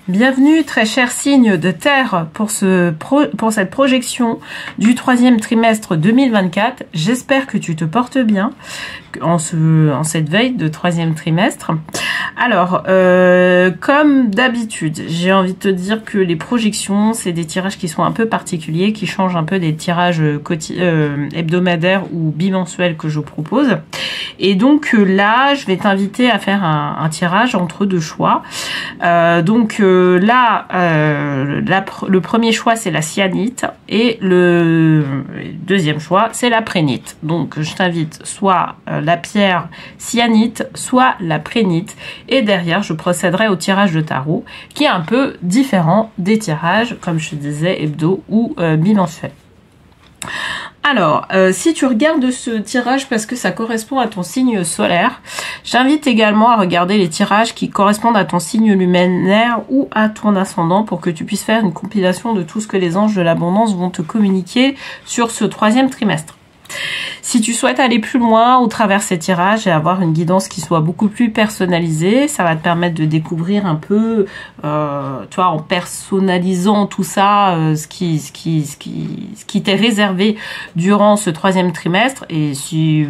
Bienvenue très cher signe de terre pour cette projection du troisième trimestre 2024. J'espère que tu te portes bien en cette veille de troisième trimestre. Alors, comme d'habitude, j'ai envie de te dire que les projections, c'est des tirages qui sont un peu particuliers, qui changent un peu des tirages hebdomadaires ou bimensuels que je propose. Et donc là, je vais t'inviter à faire un tirage entre deux choix. Le premier choix, c'est la cyanite et le deuxième choix, c'est la prénite. Donc, je t'invite soit la pierre cyanite, soit la prénite. Et derrière, je procéderai au tirage de tarot, qui est un peu différent des tirages, comme je te disais, hebdo ou bimensuel. Alors, si tu regardes ce tirage parce que ça correspond à ton signe solaire, j'invite également à regarder les tirages qui correspondent à ton signe luminaire ou à ton ascendant pour que tu puisses faire une compilation de tout ce que les anges de l'abondance vont te communiquer sur ce troisième trimestre. Si tu souhaites aller plus loin au travers ces tirages et avoir une guidance qui soit beaucoup plus personnalisée, ça va te permettre de découvrir un peu, toi, en personnalisant tout ça, ce qui t'est réservé durant ce troisième trimestre. Et si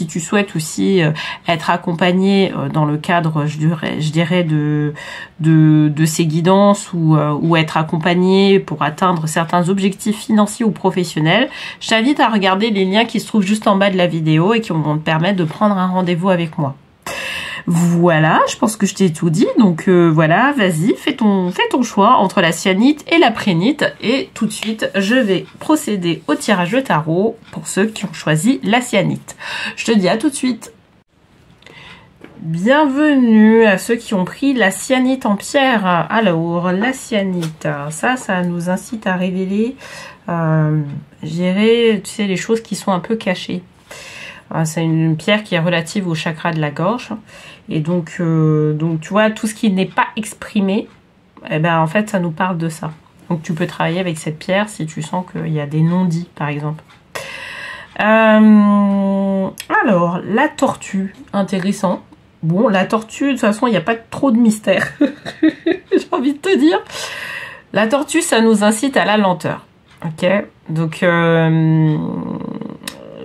tu souhaites aussi être accompagné dans le cadre, je dirais de ces guidances ou être accompagné pour atteindre certains objectifs financiers ou professionnels, je t'invite à regarder les liens qui se trouvent juste en bas de la vidéo et qui vont te permettre de prendre un rendez-vous avec moi. Voilà, je pense que je t'ai tout dit. Donc voilà, vas-y, fais ton choix entre la cyanite et la prénite. Et tout de suite, je vais procéder au tirage de tarot pour ceux qui ont choisi la cyanite. Je te dis à tout de suite. Bienvenue à ceux qui ont pris la cyanite en pierre. Alors, la cyanite, ça nous incite à révéler, je dirais, tu sais, les choses qui sont un peu cachées. C'est une pierre qui est relative au chakra de la gorge. Et donc tu vois, tout ce qui n'est pas exprimé, eh ben, en fait, ça nous parle de ça. Donc, tu peux travailler avec cette pierre si tu sens qu'il y a des non-dits, par exemple. Alors, la tortue, intéressant. Bon, la tortue, de toute façon, il n'y a pas trop de mystère. J'ai envie de te dire. La tortue, ça nous incite à la lenteur. Ok, donc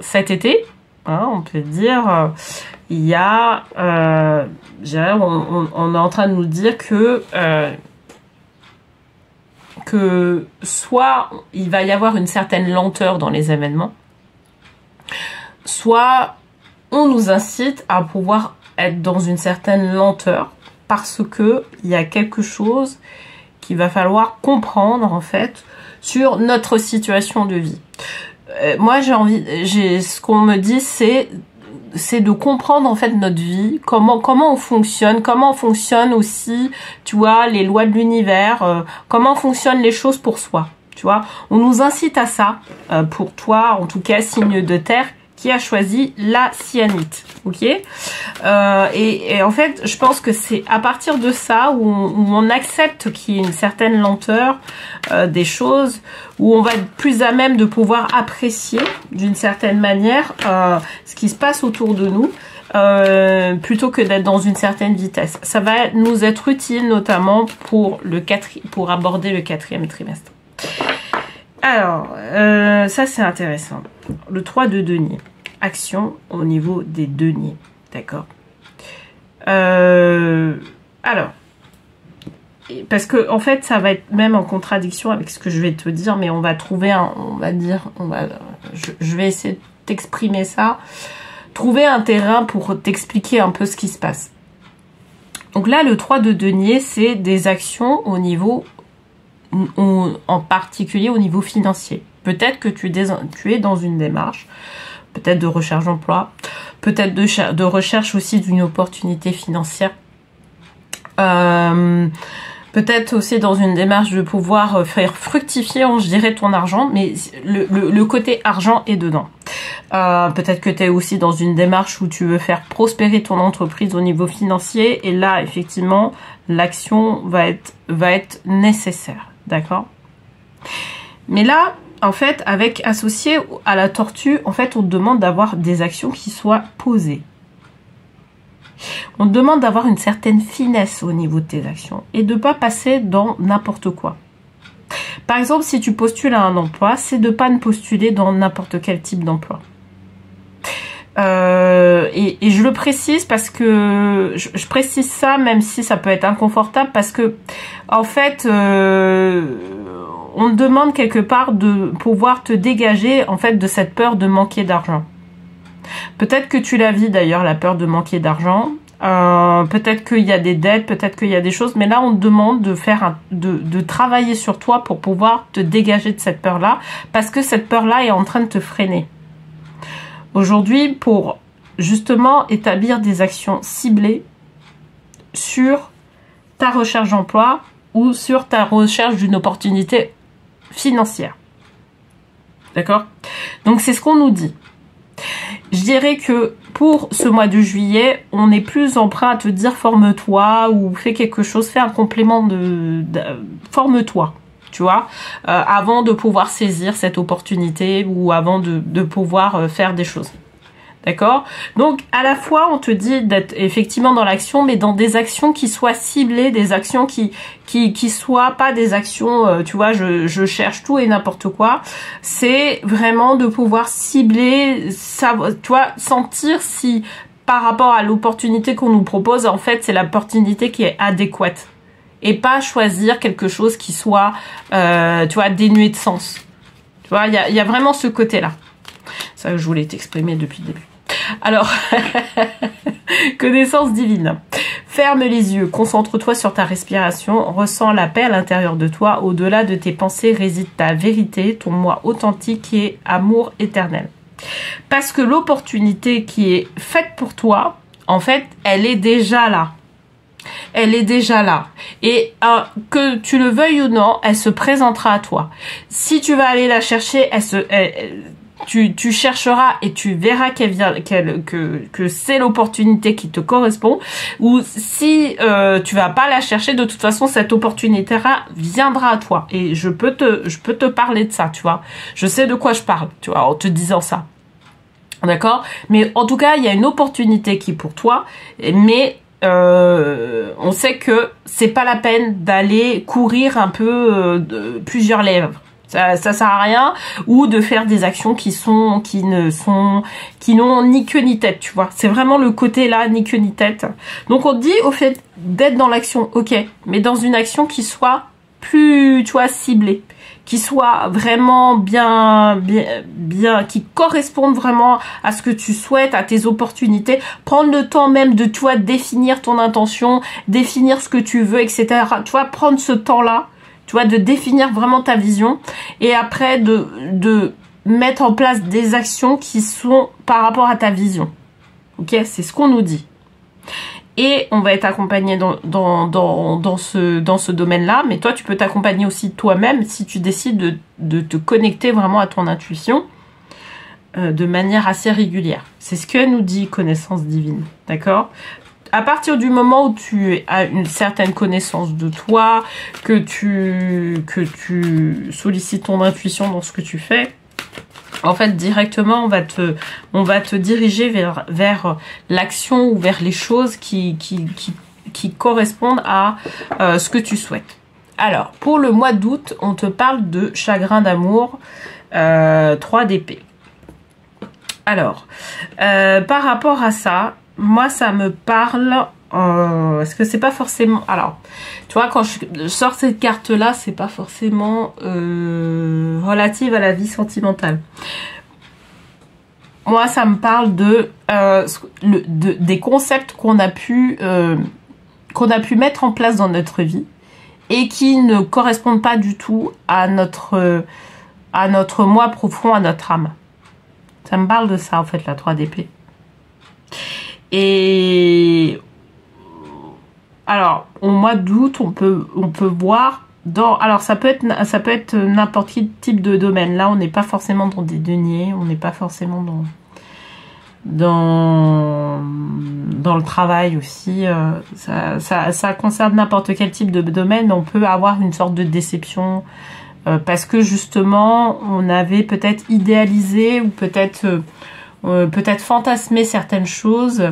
cet été, hein, on peut dire, il y a, on est en train de nous dire que soit il va y avoir une certaine lenteur dans les événements, soit on nous incite à pouvoir être dans une certaine lenteur parce que il y a quelque chose qu'il va falloir comprendre en fait sur notre situation de vie. Moi ce qu'on me dit c'est de comprendre en fait notre vie, comment on fonctionne aussi, tu vois, les lois de l'univers, comment fonctionnent les choses pour soi, tu vois. On nous incite à ça, pour toi en tout cas signe de terre qui a choisi la cyanite, ok, et en fait, je pense que c'est à partir de ça où on accepte qu'il y ait une certaine lenteur des choses, où on va être plus à même de pouvoir apprécier d'une certaine manière ce qui se passe autour de nous, plutôt que d'être dans une certaine vitesse. Ça va nous être utile notamment pour aborder le quatrième trimestre. Alors, ça c'est intéressant. Le 3 de denier. Action au niveau des deniers. D'accord. Alors, parce que en fait, ça va être même en contradiction avec ce que je vais te dire, mais on va trouver je vais essayer de t'exprimer ça. Trouver un terrain pour t'expliquer un peu ce qui se passe. Donc là, le 3 de denier, c'est des actions au niveau, en particulier au niveau financier. Peut-être que tu es dans une démarche, peut-être de recherche d'emploi, peut-être de recherche aussi d'une opportunité financière, peut-être aussi dans une démarche de pouvoir faire fructifier, je dirais, ton argent, mais le côté argent est dedans. Peut-être que tu es aussi dans une démarche où tu veux faire prospérer ton entreprise au niveau financier, et là, effectivement, l'action va être nécessaire, d'accord? Mais là, en fait, associé à la tortue, en fait, on te demande d'avoir des actions qui soient posées. On te demande d'avoir une certaine finesse au niveau de tes actions et de ne pas passer dans n'importe quoi. Par exemple, si tu postules à un emploi, c'est de ne pas postuler dans n'importe quel type d'emploi. Et je le précise parce que je précise ça même si ça peut être inconfortable parce que en fait on te demande quelque part de pouvoir te dégager en fait de cette peur de manquer d'argent. Peut-être que tu la vis d'ailleurs, la peur de manquer d'argent. Peut-être qu'il y a des dettes, peut-être qu'il y a des choses, mais là on te demande de faire de travailler sur toi pour pouvoir te dégager de cette peur-là, parce que cette peur-là est en train de te freiner. Aujourd'hui, pour justement établir des actions ciblées sur ta recherche d'emploi ou sur ta recherche d'une opportunité financière. D'accord? Donc c'est ce qu'on nous dit. Je dirais que pour ce mois de juillet, on est plus emprunt à te dire forme-toi ou fais quelque chose, fais un complément forme-toi, tu vois, avant de pouvoir saisir cette opportunité ou avant de pouvoir faire des choses. D'accord? Donc, à la fois, on te dit d'être effectivement dans l'action, mais dans des actions qui soient ciblées, des actions qui soient pas des actions, tu vois, je cherche tout et n'importe quoi. C'est vraiment de pouvoir cibler, ça, tu vois, sentir si, par rapport à l'opportunité qu'on nous propose, en fait, c'est l'opportunité qui est adéquate. Et pas choisir quelque chose qui soit, tu vois, dénué de sens. Tu vois, il y a vraiment ce côté-là. Ça que je voulais t'exprimer depuis le début. Alors, connaissance divine. Ferme les yeux, concentre-toi sur ta respiration, ressens la paix à l'intérieur de toi. Au-delà de tes pensées réside ta vérité, ton moi authentique qui est amour éternel. Parce que l'opportunité qui est faite pour toi, en fait, elle est déjà là. Elle est déjà là. Et que tu le veuilles ou non, elle se présentera à toi. Si tu vas aller la chercher, tu chercheras et tu verras que c'est l'opportunité qui te correspond. Ou si tu vas pas la chercher, de toute façon cette opportunité-là viendra à toi. Et je peux te parler de ça, tu vois. Je sais de quoi je parle, tu vois, en te disant ça. D'accord? Mais en tout cas, il y a une opportunité qui est pour toi, mais on sait que c'est pas la peine d'aller courir un peu plusieurs lèvres. Ça sert à rien, ou de faire des actions qui n'ont ni queue ni tête, tu vois. C'est vraiment le côté là, ni queue ni tête. Donc on te dit au fait d'être dans l'action, ok, mais dans une action qui soit plus, tu vois, ciblée, qui soit vraiment bien, qui corresponde vraiment à ce que tu souhaites, à tes opportunités. Prendre le temps même de, tu vois, définir ton intention, définir ce que tu veux, etc. Tu vois, prendre ce temps-là, tu vois, de définir vraiment ta vision et après de mettre en place des actions qui sont par rapport à ta vision. Ok, c'est ce qu'on nous dit. Et on va être accompagné dans ce domaine-là, mais toi, tu peux t'accompagner aussi toi-même si tu décides de te connecter vraiment à ton intuition de manière assez régulière. C'est ce que nous dit connaissance divine, d'accord ? À partir du moment où tu as une certaine connaissance de toi, que tu sollicites ton intuition dans ce que tu fais, en fait, directement, on va te diriger vers l'action ou vers les choses qui correspondent à ce que tu souhaites. Alors, pour le mois d'août, on te parle de chagrin d'amour, 3 d'épée. Alors, par rapport à ça, moi, ça me parle... Est-ce que c'est pas forcément... Alors, tu vois, quand je sors cette carte-là, c'est pas forcément relative à la vie sentimentale. Moi, ça me parle des concepts qu'on a pu mettre en place dans notre vie et qui ne correspondent pas du tout à notre moi profond, à notre âme. Ça me parle de ça, en fait, la 3 d'épée. Et alors, au mois d'août, on peut voir alors ça peut être n'importe quel type de domaine. Là, on n'est pas forcément dans des deniers, on n'est pas forcément dans le travail aussi. Ça concerne n'importe quel type de domaine. On peut avoir une sorte de déception parce que justement, on avait peut-être idéalisé ou peut-être fantasmé certaines choses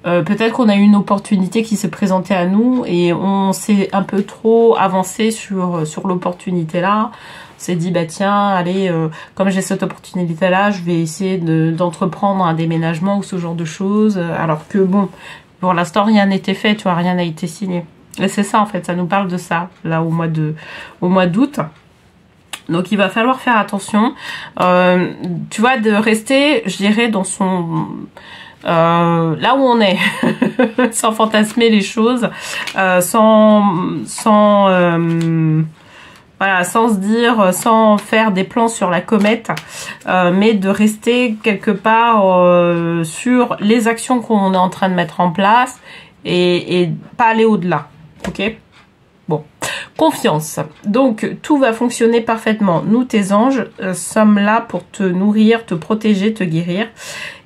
peut-être qu'on a eu une opportunité qui s'est présentée à nous et on s'est un peu trop avancé sur l'opportunité là. On s'est dit, bah tiens, allez, comme j'ai cette opportunité là, je vais essayer d'entreprendre un déménagement ou ce genre de choses. Alors que bon, pour l'instant, rien n'était fait, tu vois, rien n'a été signé. Et c'est ça en fait, ça nous parle de ça, là au mois d'août. Donc il va falloir faire attention, tu vois, de rester, je dirais, dans son... là où on est, sans fantasmer les choses, voilà, sans se dire, sans faire des plans sur la comète, mais de rester quelque part sur les actions qu'on est en train de mettre en place et pas aller au-delà, ok? Bon, confiance. Donc, tout va fonctionner parfaitement. Nous, tes anges, sommes là pour te nourrir, te protéger, te guérir.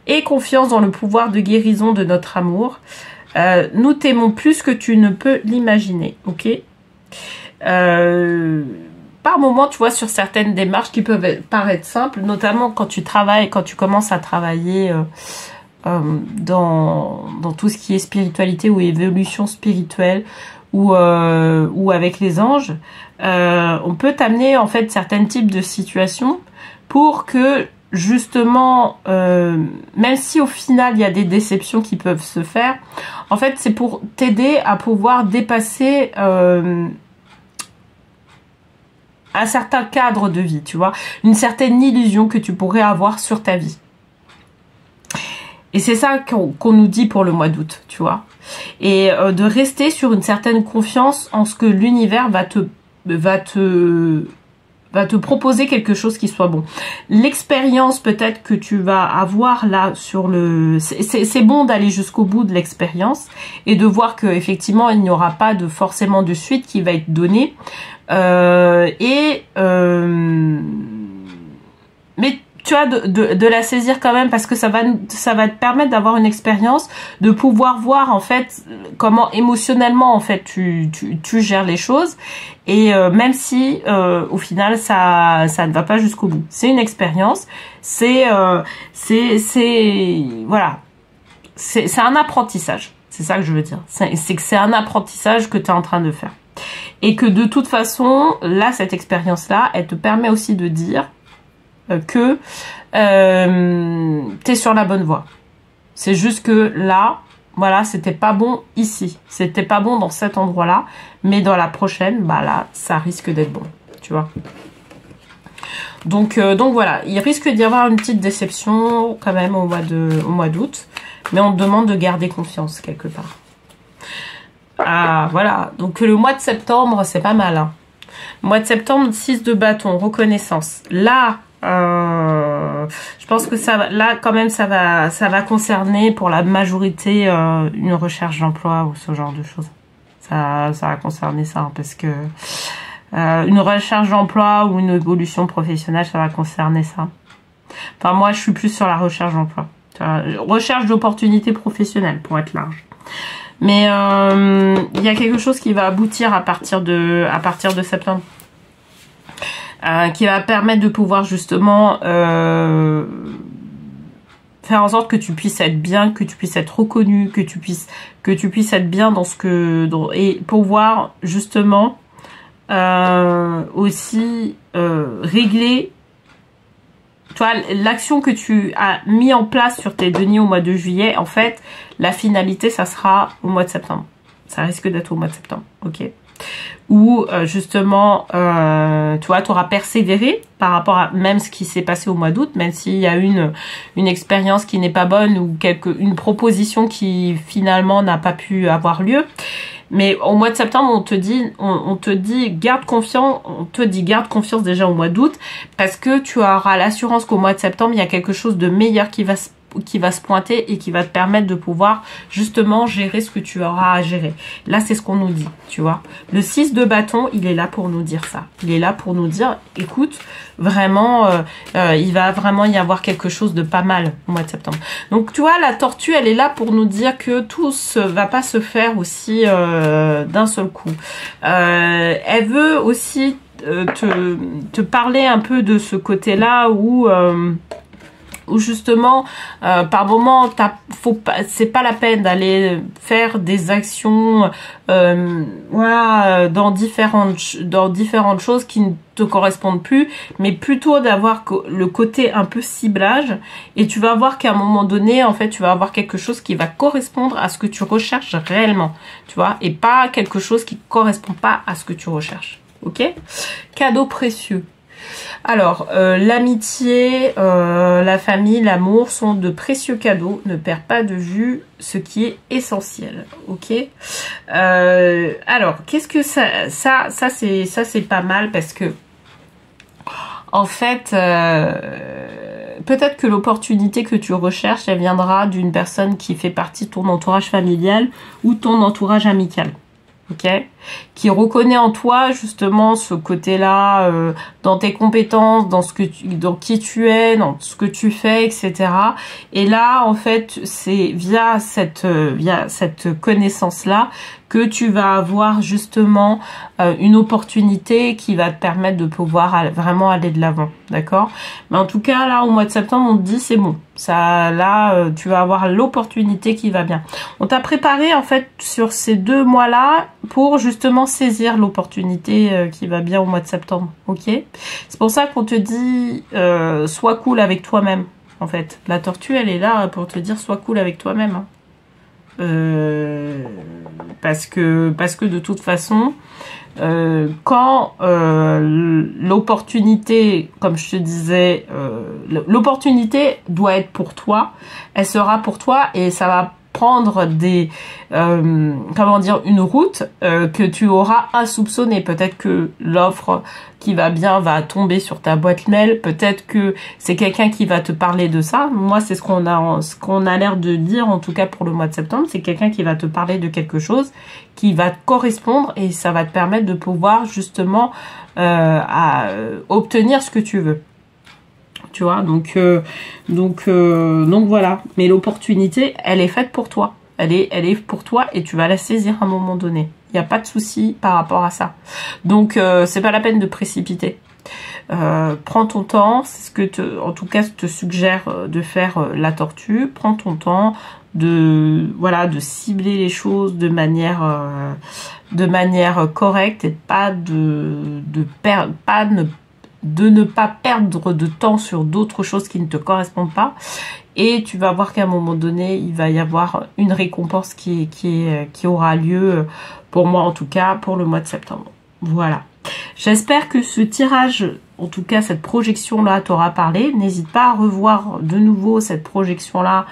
Et confiance dans le pouvoir de guérison de notre amour. Nous t'aimons plus que tu ne peux l'imaginer, ok? Par moment, tu vois, sur certaines démarches qui peuvent paraître simples, notamment quand tu travailles, quand tu commences à travailler dans tout ce qui est spiritualité ou évolution spirituelle, ou avec les anges, on peut t'amener en fait certains types de situations pour que justement, même si au final il y a des déceptions qui peuvent se faire, en fait c'est pour t'aider à pouvoir dépasser un certain cadre de vie, tu vois, une certaine illusion que tu pourrais avoir sur ta vie. Et c'est ça qu'on nous dit pour le mois d'août, tu vois. Et de rester sur une certaine confiance en ce que l'univers va te proposer quelque chose qui soit bon. L'expérience peut-être que tu vas avoir là sur le... C'est bon d'aller jusqu'au bout de l'expérience et de voir que effectivement il n'y aura pas forcément de suite qui va être donnée. Mais tu vois, de la saisir quand même parce que ça va te permettre d'avoir une expérience, de pouvoir voir en fait comment émotionnellement en fait tu gères les choses et même si au final ça ne va pas jusqu'au bout. C'est une expérience, voilà, c'est un apprentissage. C'est ça que je veux dire. C'est que c'est un apprentissage que tu es en train de faire. Et que de toute façon, là, cette expérience-là, elle te permet aussi de dire que t'es sur la bonne voie. C'est juste que là, voilà, c'était pas bon ici. C'était pas bon dans cet endroit-là. Mais dans la prochaine, bah là, ça risque d'être bon. Tu vois. Donc voilà, il risque d'y avoir une petite déception quand même au mois d'août. Mais on te demande de garder confiance quelque part. Ah, voilà. Donc le mois de septembre, c'est pas mal. Hein. Mois de septembre, 6 de bâton, reconnaissance. Là, je pense que ça va, là quand même ça va concerner pour la majorité une recherche d'emploi ou ce genre de choses. Ça va concerner ça hein, parce que une recherche d'emploi ou une évolution professionnelle, ça va concerner ça. Enfin moi, je suis plus sur la recherche d'emploi, recherche d'opportunités professionnelles pour être large. Mais il y a quelque chose qui va aboutir à partir de septembre. Qui va permettre de pouvoir justement faire en sorte que tu puisses être bien, que tu puisses être reconnu, que tu puisses être bien dans et pouvoir justement aussi régler, tu vois, l'action que tu as mis en place sur tes deniers au mois de juillet, en fait, la finalité, ça sera au mois de septembre. Ça risque d'être au mois de septembre, ok. Où justement, tu vois, tu auras persévéré par rapport à même ce qui s'est passé au mois d'août, même s'il y a une expérience qui n'est pas bonne ou une proposition qui finalement n'a pas pu avoir lieu. Mais au mois de septembre, on te dit garde confiance déjà au mois d'août parce que tu auras l'assurance qu'au mois de septembre, il y a quelque chose de meilleur qui va se pointer et qui va te permettre de pouvoir justement gérer ce que tu auras à gérer. Là, c'est ce qu'on nous dit, tu vois. Le 6 de bâton, il est là pour nous dire ça. Il est là pour nous dire, écoute, vraiment, il va vraiment y avoir quelque chose de pas mal au mois de septembre. Donc, tu vois, la tortue, elle est là pour nous dire que tout ne va pas se faire aussi d'un seul coup. Elle veut aussi te parler un peu de ce côté-là où où justement, par moment, c'est pas la peine d'aller faire des actions, voilà, dans différentes choses qui ne te correspondent plus, mais plutôt d'avoir le côté un peu ciblage, et tu vas voir qu'à un moment donné, en fait, tu vas avoir quelque chose qui va correspondre à ce que tu recherches réellement, tu vois, et pas quelque chose qui correspond pas à ce que tu recherches, ok? Cadeau précieux. Alors, l'amitié, la famille, l'amour sont de précieux cadeaux. Ne perds pas de vue ce qui est essentiel, ok? Alors, qu'est-ce que ça c'est pas mal parce que, en fait, peut-être que l'opportunité que tu recherches, elle viendra d'une personne qui fait partie de ton entourage familial ou ton entourage amical. Ok, qui reconnaît en toi justement ce côté-là, dans tes compétences, dans qui tu es, dans ce que tu fais, etc. Et là, en fait, c'est via cette connaissance-là que tu vas avoir justement une opportunité qui va te permettre de pouvoir vraiment aller de l'avant, d'accord? Mais en tout cas, là, au mois de septembre, on te dit c'est bon. Ça, là, tu vas avoir l'opportunité qui va bien. On t'a préparé, en fait, sur ces 2 mois-là pour justement saisir l'opportunité qui va bien au mois de septembre, ok? C'est pour ça qu'on te dit sois cool avec toi-même, en fait. La tortue, elle est là pour te dire sois cool avec toi-même, hein. Parce que de toute façon, quand l'opportunité, comme je te disais, l'opportunité doit être pour toi, elle sera pour toi et ça va prendre une route que tu auras insoupçonnée. Peut-être que l'offre qui va bien va tomber sur ta boîte mail, peut-être que c'est quelqu'un qui va te parler de ça. Moi, c'est ce qu'on a l'air de dire, en tout cas pour le mois de septembre, c'est quelqu'un qui va te parler de quelque chose qui va te correspondre et ça va te permettre de pouvoir justement obtenir ce que tu veux. Tu vois, donc voilà. Mais l'opportunité, elle est faite pour toi. Elle est pour toi et tu vas la saisir à un moment donné. Il n'y a pas de souci par rapport à ça. Donc, c'est pas la peine de précipiter. Prends ton temps. C'est ce que en tout cas, te suggère de faire la tortue. Prends ton temps de cibler les choses de manière correcte et de ne pas perdre de temps sur d'autres choses qui ne te correspondent pas. Et tu vas voir qu'à un moment donné, il va y avoir une récompense qui aura lieu, pour moi en tout cas, pour le mois de septembre. Voilà. J'espère que ce tirage, en tout cas cette projection-là, t'aura parlé. N'hésite pas à revoir de nouveau cette projection-là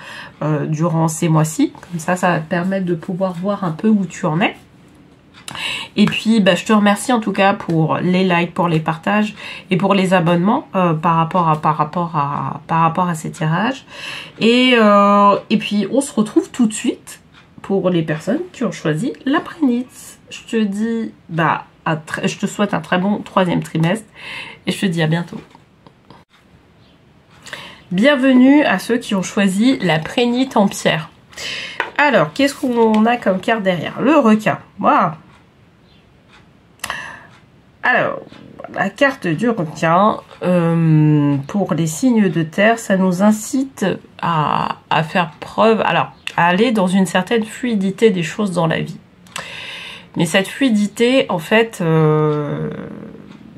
durant ces mois-ci. Comme ça va te permettre de pouvoir voir un peu où tu en es. Et puis, je te remercie en tout cas pour les likes, pour les partages et pour les abonnements par rapport à ces tirages. Et puis, on se retrouve tout de suite pour les personnes qui ont choisi la prénite. Je te dis, je te souhaite un très bon 3e trimestre et je te dis à bientôt. Bienvenue à ceux qui ont choisi la prénite en pierre. Alors, qu'est-ce qu'on a comme carte derrière? Le requin. Voilà. Alors, la carte du requin, pour les signes de terre, ça nous incite à faire preuve, alors, à aller dans une certaine fluidité des choses dans la vie. Mais cette fluidité, en fait,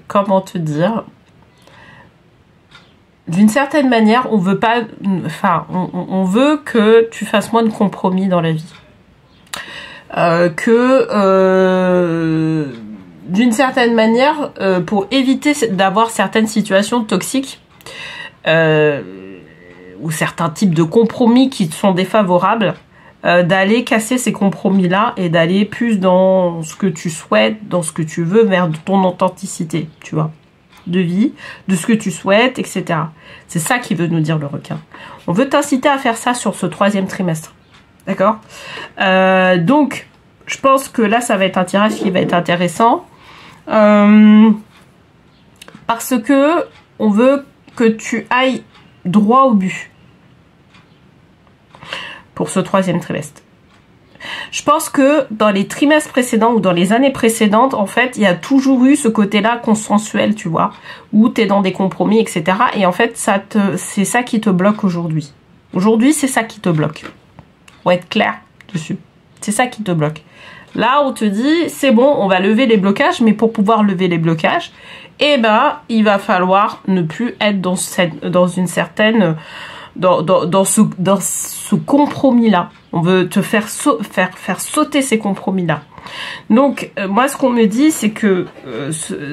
comment te dire, d'une certaine manière, on veut pas, on veut que tu fasses moins de compromis dans la vie. D'une certaine manière, pour éviter d'avoir certaines situations toxiques ou certains types de compromis qui te sont défavorables, d'aller casser ces compromis-là et d'aller plus dans ce que tu souhaites, dans ce que tu veux, vers ton authenticité, tu vois, de vie, de ce que tu souhaites, etc. C'est ça qui veut nous dire le requin. On veut t'inciter à faire ça sur ce 3e trimestre. D'accord? Donc, je pense que là, ça va être un tirage qui va être intéressant. Parce que on veut que tu ailles droit au but pour ce 3e trimestre. Je pense que dans les trimestres précédents ou dans les années précédentes, en fait, il y a toujours eu ce côté-là consensuel, tu vois, où tu es dans des compromis, etc. Et en fait, c'est ça qui te bloque aujourd'hui. Aujourd'hui, c'est ça qui te bloque. Faut être clair dessus. C'est ça qui te bloque. Là, on te dit, c'est bon, on va lever les blocages, mais pour pouvoir lever les blocages, eh ben, il va falloir ne plus être dans ce compromis-là. On veut te faire sauter ces compromis-là. Donc, moi, ce qu'on me dit, c'est que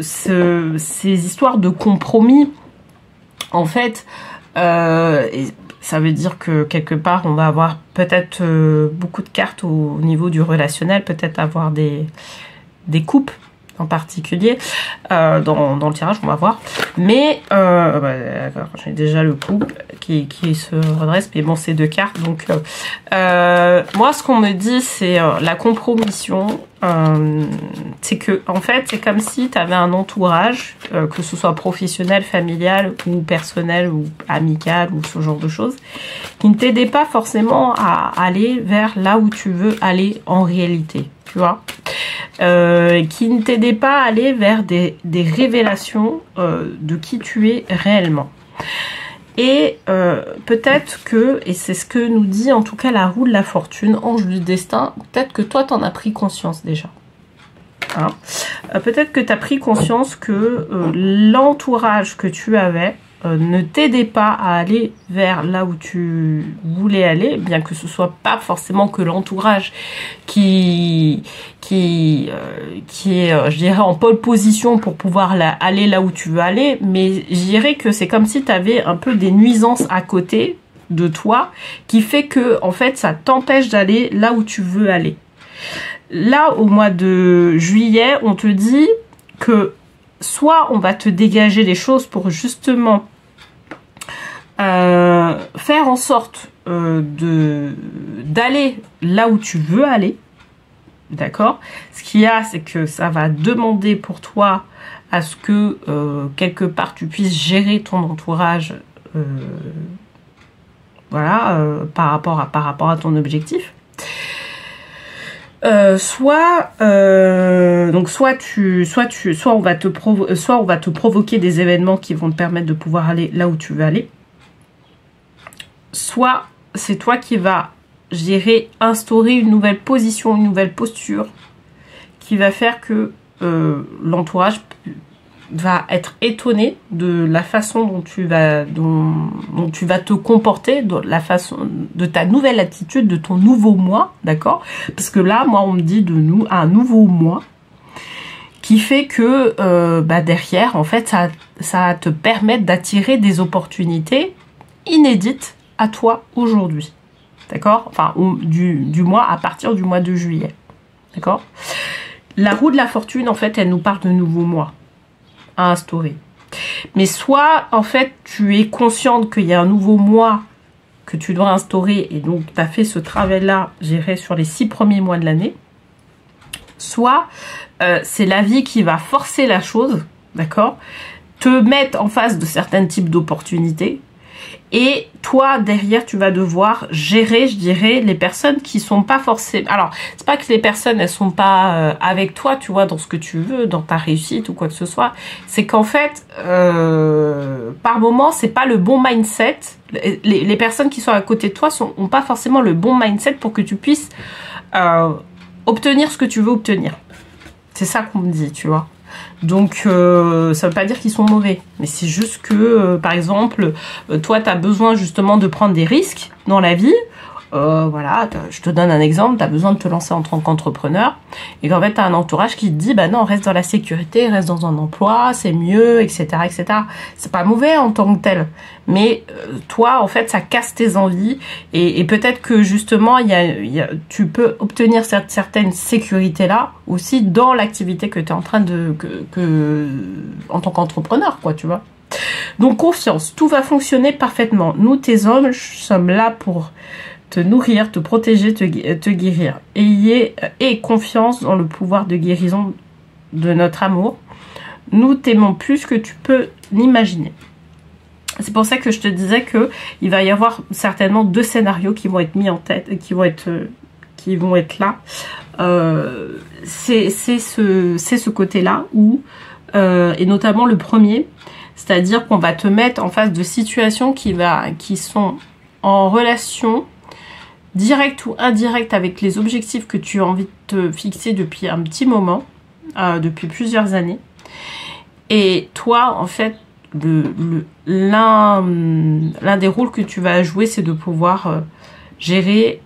ces histoires de compromis, en fait, ça veut dire que quelque part, on va avoir peut-être beaucoup de cartes au niveau du relationnel, peut-être avoir des coupes en particulier dans le tirage, on va voir. Mais d'accord, j'ai déjà le couple qui se redresse, mais bon, c'est 2 cartes. Donc moi, ce qu'on me dit, c'est la compromission. C'est que en fait, c'est comme si tu avais un entourage, que ce soit professionnel, familial ou personnel ou amical ou ce genre de choses, qui ne t'aidait pas forcément à aller vers là où tu veux aller en réalité, tu vois. Qui ne t'aidait pas à aller vers des révélations de qui tu es réellement. Et peut-être que, et c'est ce que nous dit en tout cas la roue de la fortune, ange du destin, peut-être que toi t'en as pris conscience déjà. Hein, peut-être que tu as pris conscience que l'entourage que tu avais ne t'aidait pas à aller vers là où tu voulais aller, bien que ce soit pas forcément que l'entourage qui est, je dirais, en pole position pour pouvoir aller là où tu veux aller, mais je dirais que c'est comme si tu avais un peu des nuisances à côté de toi, qui fait que, en fait, ça t'empêche d'aller là où tu veux aller. Là, au mois de juillet, on te dit que soit on va te dégager les choses pour justement faire en sorte d'aller là où tu veux aller, d'accord? Ce qu'il y a, c'est que ça va demander pour toi à ce que quelque part tu puisses gérer ton entourage, voilà, par rapport à ton objectif. Soit on va te provoquer des événements qui vont te permettre de pouvoir aller là où tu veux aller, soit c'est toi qui vas, je dirais, instaurer une nouvelle position, une nouvelle posture qui va faire que l'entourage va être étonné de la façon dont tu vas te comporter, de la façon de ta nouvelle attitude, de ton nouveau moi, d'accord? Parce que là, moi, on me dit un nouveau moi qui fait que derrière, en fait, ça va te permettre d'attirer des opportunités inédites à toi aujourd'hui, d'accord? Enfin, du mois, à partir du mois de juillet, d'accord? La roue de la fortune, en fait, elle nous parle de nouveau moi à instaurer. Mais soit, en fait, tu es consciente qu'il y a un nouveau moi que tu dois instaurer et donc tu as fait ce travail-là, j'irai sur les 6 premiers mois de l'année. Soit, c'est la vie qui va forcer la chose, d'accord? Te mettre en face de certains types d'opportunités. Et toi, derrière, tu vas devoir gérer, je dirais, les personnes qui sont pas forcément... Alors, c'est pas que les personnes, elles sont pas avec toi, tu vois, dans ce que tu veux, dans ta réussite ou quoi que ce soit. C'est qu'en fait, par moment, c'est pas le bon mindset. Les personnes qui sont à côté de toi ont pas forcément le bon mindset pour que tu puisses obtenir ce que tu veux obtenir. C'est ça qu'on me dit, tu vois. Donc, ça veut pas dire qu'ils sont mauvais. Mais c'est juste que, par exemple, toi, tu as besoin justement de prendre des risques dans la vie. Voilà, je te donne un exemple. Tu as besoin de te lancer en tant qu'entrepreneur. Et qu'en fait, tu as un entourage qui te dit, bah non, reste dans la sécurité, reste dans un emploi, c'est mieux, etc., etc. C'est pas mauvais en tant que tel. Mais toi, en fait, ça casse tes envies. Et peut-être que justement, tu peux obtenir cette certaine sécurité-là aussi dans l'activité que tu es en train en tant qu'entrepreneur, quoi, tu vois. Donc, confiance. Tout va fonctionner parfaitement. Nous, tes hommes, sommes là pour te nourrir, te protéger, te guérir. Aie confiance dans le pouvoir de guérison de notre amour. Nous t'aimons plus que tu peux l'imaginer. C'est pour ça que je te disais que il va y avoir certainement 2 scénarios qui vont être mis en tête, qui vont être qui vont être là, c'est ce côté-là où, et notamment le premier, c'est-à-dire qu'on va te mettre en face de situations qui sont en relation directe ou indirecte avec les objectifs que tu as envie de te fixer depuis un petit moment, depuis plusieurs années. Et toi, en fait, l'un des rôles que tu vas jouer, c'est de pouvoir gérer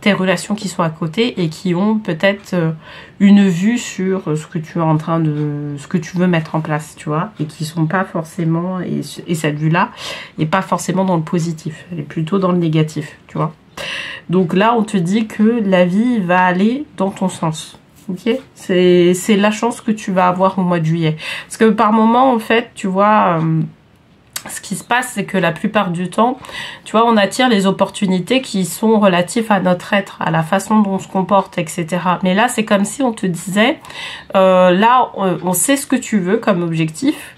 tes relations qui sont à côté et qui ont peut-être une vue sur ce que tu es en train de, ce que tu veux mettre en place, tu vois, et qui sont pas forcément, et cette vue-là est pas forcément dans le positif, elle est plutôt dans le négatif, tu vois. Donc là, on te dit que la vie va aller dans ton sens. Ok, c'est la chance que tu vas avoir au mois de juillet. Parce que par moment, en fait, tu vois, ce qui se passe, c'est que la plupart du temps, tu vois, on attire les opportunités qui sont relatives à notre être, à la façon dont on se comporte, etc. Mais là, c'est comme si on te disait, là, on sait ce que tu veux comme objectif,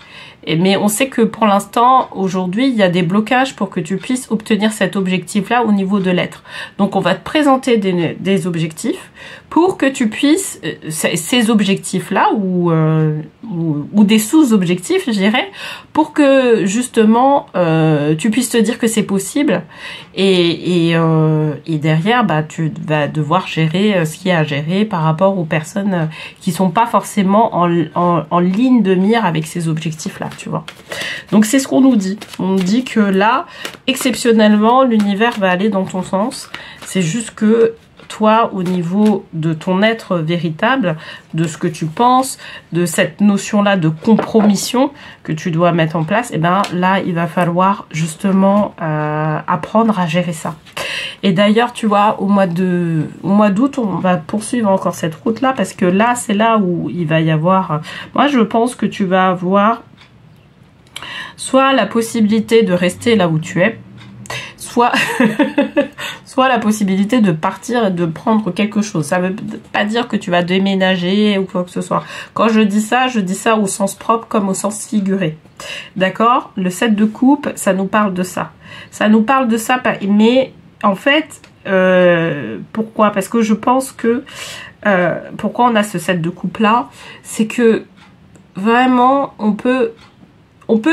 mais on sait que pour l'instant, aujourd'hui, il y a des blocages pour que tu puisses obtenir cet objectif-là au niveau de l'être. Donc, on va te présenter des objectifs pour que tu puisses, ces objectifs-là, ou des sous-objectifs, je dirais, pour que, justement, tu puisses te dire que c'est possible. Et derrière, bah, tu vas devoir gérer ce qu'il y a à gérer par rapport aux personnes qui sont pas forcément en ligne de mire avec ces objectifs-là, tu vois. Donc, c'est ce qu'on nous dit. On nous dit que là, exceptionnellement, l'univers va aller dans ton sens. C'est juste que toi, au niveau de ton être véritable, de ce que tu penses, de cette notion-là de compromission que tu dois mettre en place, et ben là, il va falloir justement apprendre à gérer ça. Et d'ailleurs, tu vois, au mois d'août, on va poursuivre encore cette route-là, parce que là, c'est là où il va y avoir... Moi, je pense que tu vas avoir soit la possibilité de rester là où tu es, soit la possibilité de partir et de prendre quelque chose. Ça veut pas dire que tu vas déménager ou quoi que ce soit. Quand je dis ça au sens propre comme au sens figuré. D'accord? Le 7 de coupe, ça nous parle de ça. Ça nous parle de ça, mais en fait, pourquoi? Parce que je pense que pourquoi on a ce 7 de coupe là, c'est que vraiment on peut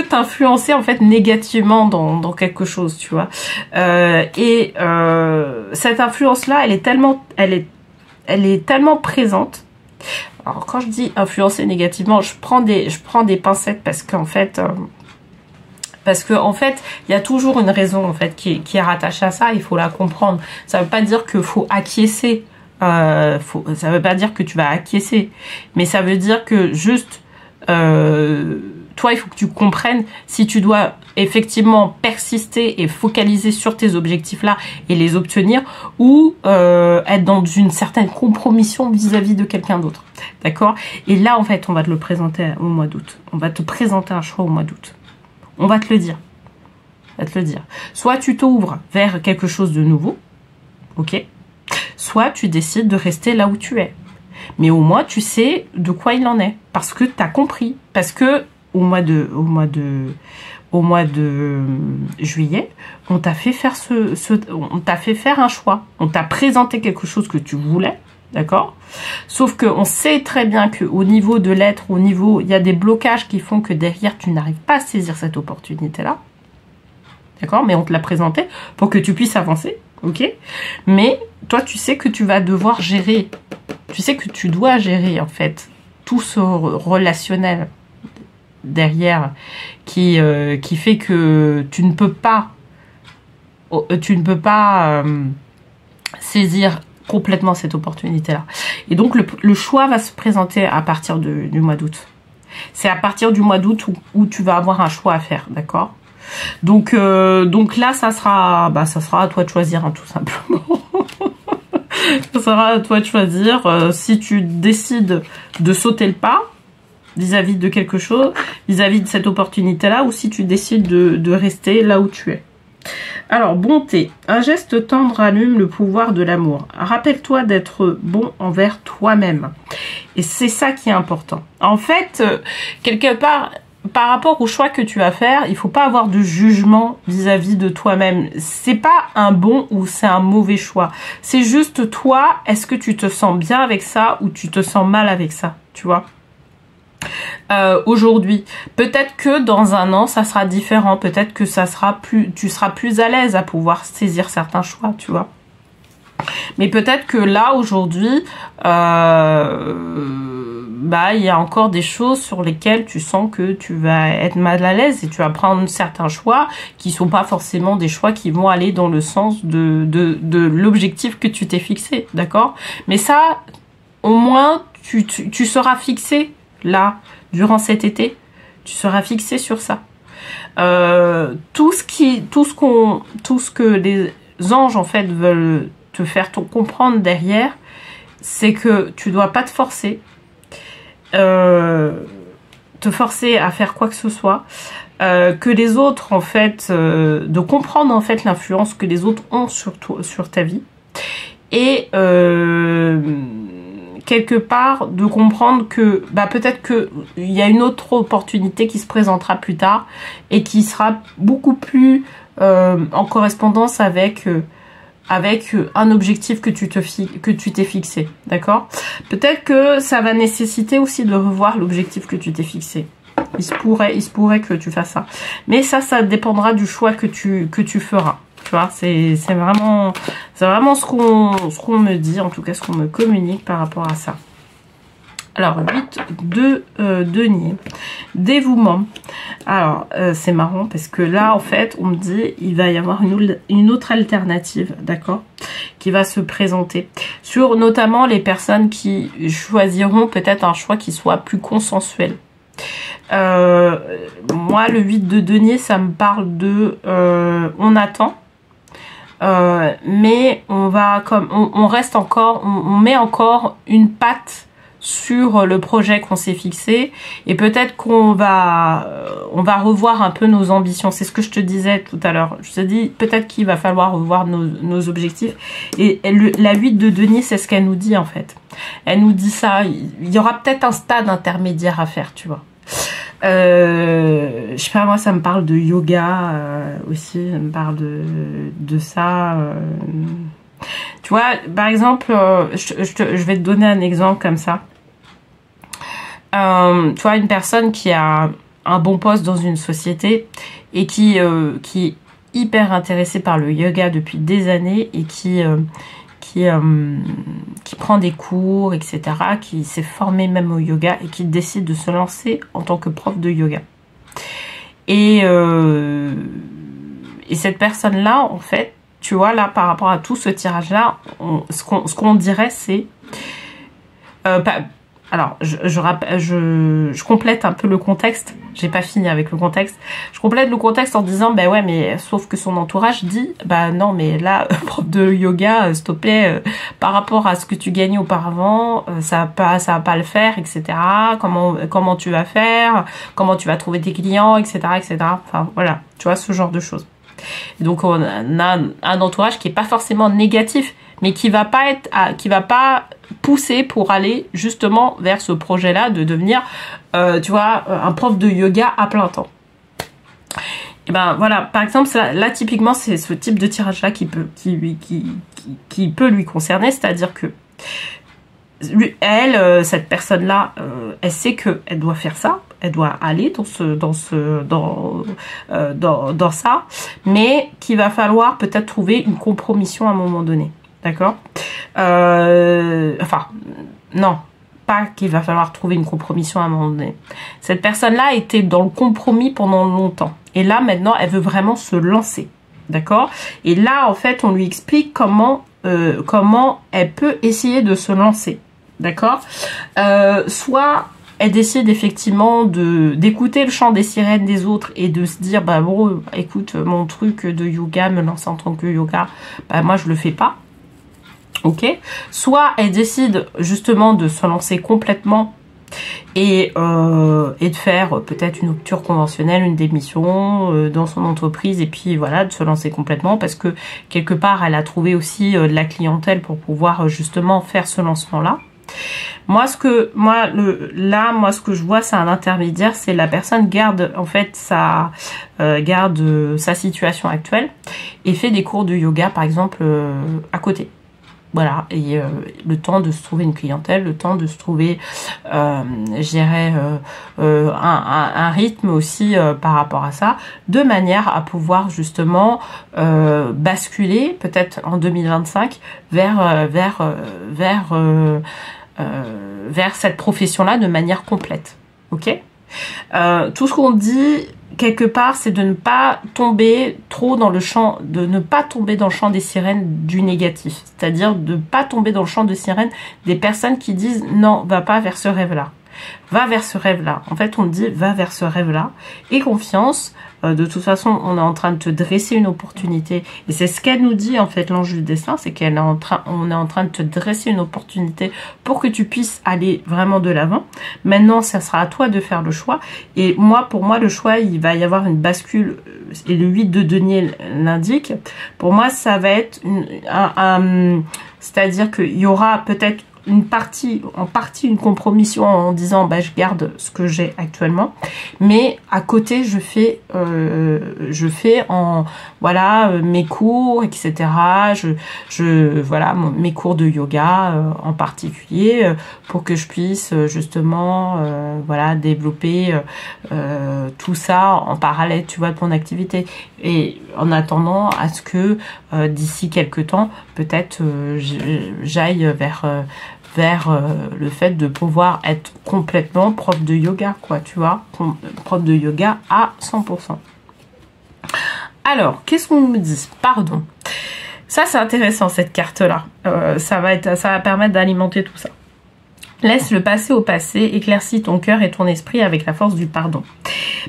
t'influencer en fait négativement dans quelque chose, tu vois. Cette influence-là, elle est tellement présente. Alors quand je dis influencer négativement, je prends des pincettes parce qu'en fait, il y a toujours une raison en fait qui est rattachée à ça. Il faut la comprendre. Ça veut pas dire qu'il faut acquiescer. Ça veut pas dire que tu vas acquiescer, mais ça veut dire que juste toi, il faut que tu comprennes si tu dois effectivement persister et focaliser sur tes objectifs-là et les obtenir, ou être dans une certaine compromission vis-à-vis de quelqu'un d'autre. D'accord? Et là, en fait, on va te le présenter au mois d'août. On va te présenter un choix au mois d'août. On va te le dire. On va te le dire. Soit tu t'ouvres vers quelque chose de nouveau, ok? Soit tu décides de rester là où tu es. Mais au moins, tu sais de quoi il en est. Parce que tu as compris. Parce que au mois de juillet, on t'a fait faire on t'a fait faire un choix. On t'a présenté quelque chose que tu voulais, d'accord? Sauf que on sait très bien que au niveau de l'être, il y a des blocages qui font que derrière, tu n'arrives pas à saisir cette opportunité-là. D'accord? Mais on te l'a présenté pour que tu puisses avancer, ok? Mais toi, tu sais que tu vas devoir gérer. Tu sais que tu dois gérer, en fait, tout ce relationnel derrière qui fait que tu ne peux pas saisir complètement cette opportunité-là. Et donc, le choix va se présenter à partir du mois d'août. C'est à partir du mois d'août où tu vas avoir un choix à faire, d'accord? Donc là, ça sera à toi de choisir, hein, tout simplement. Ça sera à toi de choisir si tu décides de sauter le pas vis-à-vis de quelque chose, vis-à-vis de cette opportunité-là, ou si tu décides de rester là où tu es. Alors, bonté. Un geste tendre allume le pouvoir de l'amour. Rappelle-toi d'être bon envers toi-même. Et c'est ça qui est important. En fait, quelque part, par rapport au choix que tu vas faire, il faut pas avoir de jugement vis-à-vis de toi-même. C'est pas un bon ou c'est un mauvais choix. C'est juste toi, est-ce que tu te sens bien avec ça ou tu te sens mal avec ça, tu vois? Aujourd'hui, peut-être que dans un an ça sera différent, peut-être que ça sera tu seras plus à l'aise à pouvoir saisir certains choix, tu vois. Mais peut-être que là aujourd'hui il y a encore des choses sur lesquelles tu sens que tu vas être mal à l'aise et tu vas prendre certains choix qui sont pas forcément des choix qui vont aller dans le sens de l'objectif que tu t'es fixé, d'accord? Mais ça, au moins, tu seras fixé là, durant cet été, tu seras fixé sur ça. Tout ce que les anges en fait veulent te faire comprendre derrière, c'est que tu dois pas te forcer à faire quoi que ce soit, que les autres en fait, de comprendre en fait l'influence que les autres ont sur toi, sur ta vie, et quelque part de comprendre que peut-être que il y a une autre opportunité qui se présentera plus tard et qui sera beaucoup plus en correspondance avec un objectif que tu t'es fixé, d'accord? Peut-être que ça va nécessiter aussi de revoir l'objectif que tu t'es fixé. Il se pourrait que tu fasses ça. Mais ça dépendra du choix que tu feras. Tu vois, c'est vraiment ce qu'on me dit, en tout cas ce qu'on me communique par rapport à ça. Alors, 8 de denier. Dévouement. Alors, c'est marrant parce que là, en fait, on me dit il va y avoir une autre alternative, d'accord, qui va se présenter. Sur notamment les personnes qui choisiront peut-être un choix qui soit plus consensuel. Moi, le 8 de denier, ça me parle de on attend. Mais on reste encore, on met encore une patte sur le projet qu'on s'est fixé, et peut-être qu'on va revoir un peu nos ambitions. C'est ce que je te disais tout à l'heure. Je te dis peut-être qu'il va falloir revoir nos objectifs. Et la 8 de denier, c'est ce qu'elle nous dit en fait. Elle nous dit ça. Il y aura peut-être un stade intermédiaire à faire, tu vois. Je sais pas, moi ça me parle de yoga aussi, ça me parle de ça. Tu vois, par exemple, je vais te donner un exemple comme ça. Tu vois, une personne qui a un bon poste dans une société et qui est hyper intéressée par le yoga depuis des années et qui prend des cours, etc., qui s'est formé même au yoga et qui décide de se lancer en tant que prof de yoga. Et cette personne-là, en fait, tu vois, là, par rapport à tout ce tirage-là, ce qu'on dirait, c'est... alors, je complète un peu le contexte. J'ai pas fini avec le contexte. Je complète le contexte en disant, ouais, mais sauf que son entourage dit, non, mais là, prof de yoga, s'il te plaît, par rapport à ce que tu gagnais auparavant, ça va pas le faire, etc. Comment tu vas faire, comment tu vas trouver tes clients, etc., etc. Enfin, voilà, tu vois, ce genre de choses. Donc, on a un entourage qui est pas forcément négatif, mais qui va pas pousser pour aller justement vers ce projet-là de devenir, tu vois, un prof de yoga à plein temps. Et voilà, par exemple, là typiquement, c'est ce type de tirage-là qui peut lui concerner, c'est-à-dire que elle, cette personne-là, elle sait que elle doit faire ça, elle doit aller dans ça, mais qu'il va falloir peut-être trouver une compromission à un moment donné. D'accord, enfin, non, pas qu'il va falloir trouver une compromission à un moment donné. Cette personne-là était dans le compromis pendant longtemps. Et là, maintenant, elle veut vraiment se lancer. D'accord? Et là, en fait, on lui explique comment elle peut essayer de se lancer. D'accord? Soit elle décide effectivement d'écouter le chant des sirènes des autres et de se dire, bon, écoute, mon truc de yoga, me lancer en tant que yoga, moi, je le fais pas. Ok, soit elle décide justement de se lancer complètement et de faire peut-être une rupture conventionnelle, une démission dans son entreprise, et puis voilà, de se lancer complètement parce que quelque part elle a trouvé aussi de la clientèle pour pouvoir justement faire ce lancement-là. Moi, ce que je vois, c'est un intermédiaire, c'est la personne garde en fait sa situation actuelle et fait des cours de yoga, par exemple, à côté. Voilà, et le temps de se trouver une clientèle, le temps de se trouver, je dirais, un rythme aussi par rapport à ça, de manière à pouvoir justement basculer peut-être en 2025 vers cette profession-là de manière complète. Ok ? Tout ce qu'on dit quelque part, c'est de ne pas tomber trop dans le champ, de ne pas tomber dans le champ des sirènes du négatif, c'est-à-dire de ne pas tomber dans le champ de sirènes des personnes qui disent non, va pas vers ce rêve-là, va vers ce rêve-là. En fait, on dit va vers ce rêve-là et confiance. De toute façon, on est en train de te dresser une opportunité. Et c'est ce qu'elle nous dit, en fait, l'ange du destin, c'est qu'on est en train de te dresser une opportunité pour que tu puisses aller vraiment de l'avant. Maintenant, ça sera à toi de faire le choix. Et moi, pour moi, le choix, il va y avoir une bascule. Et le 8 de denier l'indique. Pour moi, ça va être c'est-à-dire qu'il y aura peut-être en partie une compromission en disant bah je garde ce que j'ai actuellement, mais à côté je fais en voilà mes cours, etc. Voilà mes cours de yoga en particulier pour que je puisse justement voilà développer tout ça en parallèle, tu vois, de mon activité, et en attendant à ce que d'ici quelques temps peut-être j'aille vers le fait de pouvoir être complètement prof de yoga, quoi, tu vois, prof de yoga à 100%. Alors, qu'est-ce qu'on me dit? Pardon. Ça, c'est intéressant, cette carte-là. Ça va permettre d'alimenter tout ça. Laisse le passé au passé, éclaircis ton cœur et ton esprit avec la force du pardon.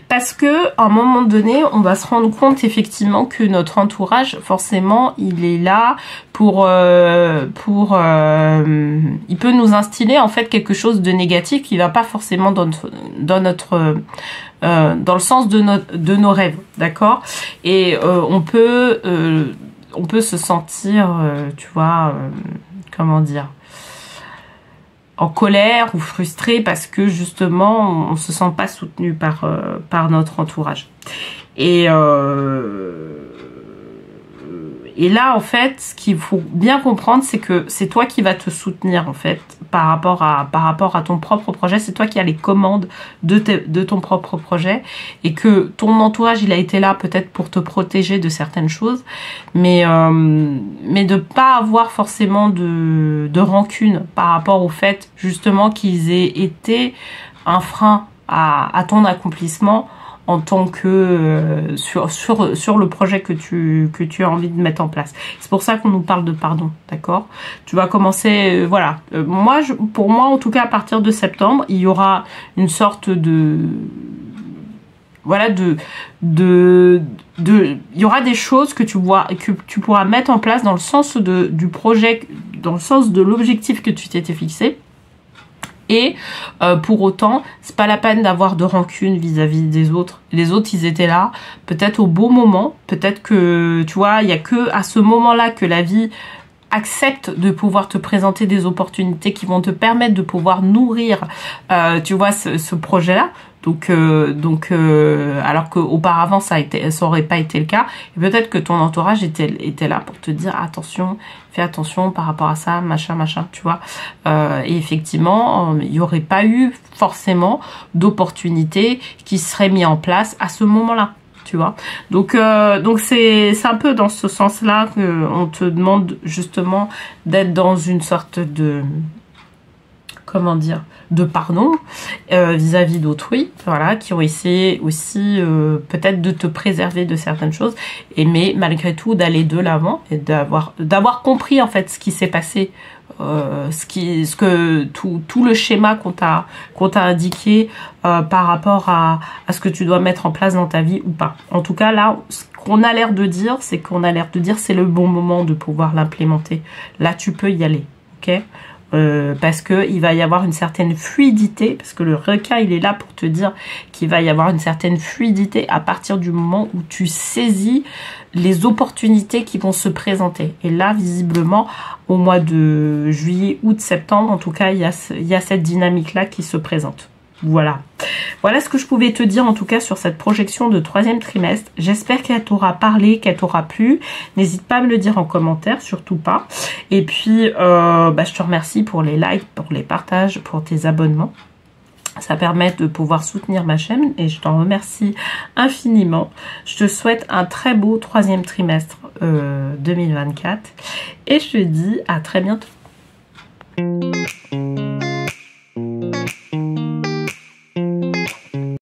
Parce que à un moment donné, on va se rendre compte effectivement que notre entourage, forcément, il est là pour il peut nous instiller en fait quelque chose de négatif qui va pas forcément dans le sens de nos rêves, d'accord? Et on peut se sentir, tu vois, comment dire, en colère ou frustré parce que justement on se sent pas soutenu par notre entourage. Et là en fait ce qu'il faut bien comprendre, c'est que c'est toi qui vas te soutenir en fait par rapport à ton propre projet. C'est toi qui as les commandes de ton propre projet, et que ton entourage il a été là peut-être pour te protéger de certaines choses, mais de pas avoir forcément de rancune par rapport au fait justement qu'ils aient été un frein à ton accomplissement en tant que sur le projet que tu as envie de mettre en place. C'est pour ça qu'on nous parle de pardon, d'accord? Tu vas commencer, voilà. Pour moi, en tout cas, à partir de septembre, il y aura une sorte de... Voilà, il y aura des choses que tu pourras mettre en place dans le sens du projet, dans le sens de l'objectif que tu t'étais fixé. Et pour autant, c'est pas la peine d'avoir de rancune vis-à-vis des autres. Les autres, ils étaient là, peut-être au bon moment, peut-être que, tu vois, il y a que à ce moment-là que la vie accepte de pouvoir te présenter des opportunités qui vont te permettre de pouvoir nourrir, tu vois, ce projet-là. Donc, alors qu'auparavant ça aurait pas été le cas. Et peut-être que ton entourage était là pour te dire attention, fais attention par rapport à ça, machin, tu vois. Et effectivement, il n'y aurait pas eu forcément d'opportunités qui seraient mises en place à ce moment-là. Tu vois, donc c'est un peu dans ce sens-là qu'on te demande justement d'être dans une sorte de, comment dire, de pardon vis-à-vis d'autrui, voilà, qui ont essayé aussi peut-être de te préserver de certaines choses, mais malgré tout d'aller de l'avant et d'avoir compris en fait ce qui s'est passé, tout le schéma qu'on t'a indiqué par rapport à ce que tu dois mettre en place dans ta vie ou pas. En tout cas là, ce qu'on a l'air de dire, c'est c'est le bon moment de pouvoir l'implémenter. Là tu peux y aller, ok? Parce que il va y avoir une certaine fluidité, parce que le requin il est là pour te dire qu'il va y avoir une certaine fluidité à partir du moment où tu saisis les opportunités qui vont se présenter. Et là, visiblement, au mois de juillet, août, septembre, en tout cas, il y a cette dynamique-là qui se présente. Voilà. Voilà ce que je pouvais te dire en tout cas sur cette projection de 3e trimestre. J'espère qu'elle t'aura parlé, qu'elle t'aura plu. N'hésite pas à me le dire en commentaire, surtout pas. Et puis, je te remercie pour les likes, pour les partages, pour tes abonnements. Ça permet de pouvoir soutenir ma chaîne et je t'en remercie infiniment. Je te souhaite un très beau 3e trimestre 2024 et je te dis à très bientôt.